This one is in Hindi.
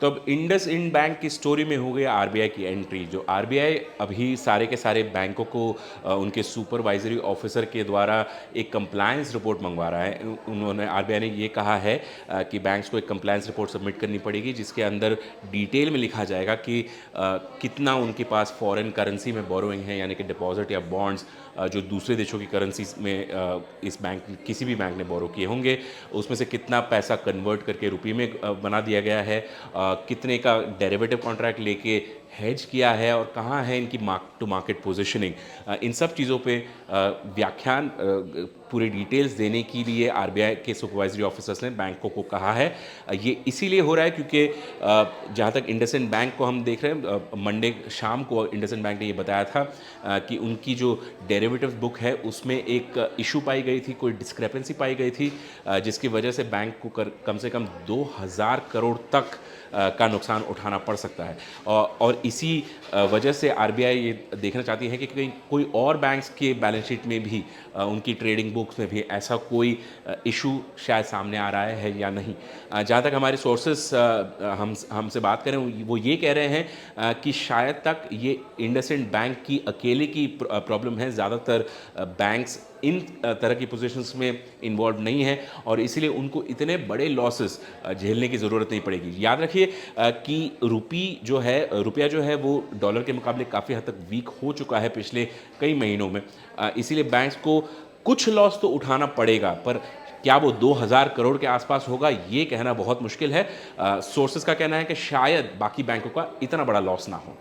तो अब इंडसइंड बैंक की स्टोरी में हो गई आरबीआई की एंट्री। जो आरबीआई अभी सारे के सारे बैंकों को उनके सुपरवाइजरी ऑफिसर के द्वारा एक कंप्लायंस रिपोर्ट मंगवा रहा है। उन्होंने आरबीआई ने ये कहा है कि बैंक्स को एक कंप्लायंस रिपोर्ट सबमिट करनी पड़ेगी, जिसके अंदर डिटेल में लिखा जाएगा कि कितना उनके पास फॉरेन करेंसी में बोरोइंग है, यानी कि डिपॉजिट या बॉन्ड्स जो दूसरे देशों की करेंसी में इस बैंक किसी भी बैंक ने बोरो किए होंगे, उसमें से कितना पैसा कन्वर्ट करके रुपये में बना दिया गया है, कितने का डेरिवेटिव कॉन्ट्रैक्ट लेके हेज किया है, और कहाँ है इनकी मार्क टू मार्केट पोजीशनिंग। इन सब चीज़ों पे व्याख्यान पूरे डिटेल्स देने के लिए आरबीआई के सुपरवाइजरी ऑफिसर्स ने बैंकों को कहा है। ये इसीलिए हो रहा है क्योंकि जहाँ तक इंडसइंड बैंक को हम देख रहे हैं, मंडे शाम को इंडसइंड बैंक ने ये बताया था कि उनकी जो डेरिवेटिव बुक है उसमें एक इशू पाई गई थी, कोई डिस्क्रेपेंसी पाई गई थी, जिसकी वजह से बैंक को कम से कम 2000 करोड़ तक का नुकसान उठाना पड़ सकता है। और इसी वजह से आरबीआई ये देखना चाहती है कि कहीं कोई और बैंक्स के बैलेंस शीट में भी उनकी ट्रेडिंग बुक्स में भी ऐसा कोई इशू शायद सामने आ रहा है या नहीं। जहाँ तक हमारे सोर्सेस हमसे बात करें, वो ये कह रहे हैं कि शायद तक ये इंडसइंड बैंक की अकेले की प्रॉब्लम है, ज़्यादातर बैंक्स इन तरह की पोजीशंस में इन्वॉल्व नहीं है और इसलिए उनको इतने बड़े लॉसेस झेलने की ज़रूरत नहीं पड़ेगी। याद रखिए कि रुपया जो है वो डॉलर के मुकाबले काफ़ी हद तक वीक हो चुका है पिछले कई महीनों में। इसीलिए बैंक्स को कुछ लॉस तो उठाना पड़ेगा, पर क्या वो 2000 करोड़ के आसपास होगा, ये कहना बहुत मुश्किल है। सोर्सेज का कहना है कि शायद बाकी बैंकों का इतना बड़ा लॉस ना हो।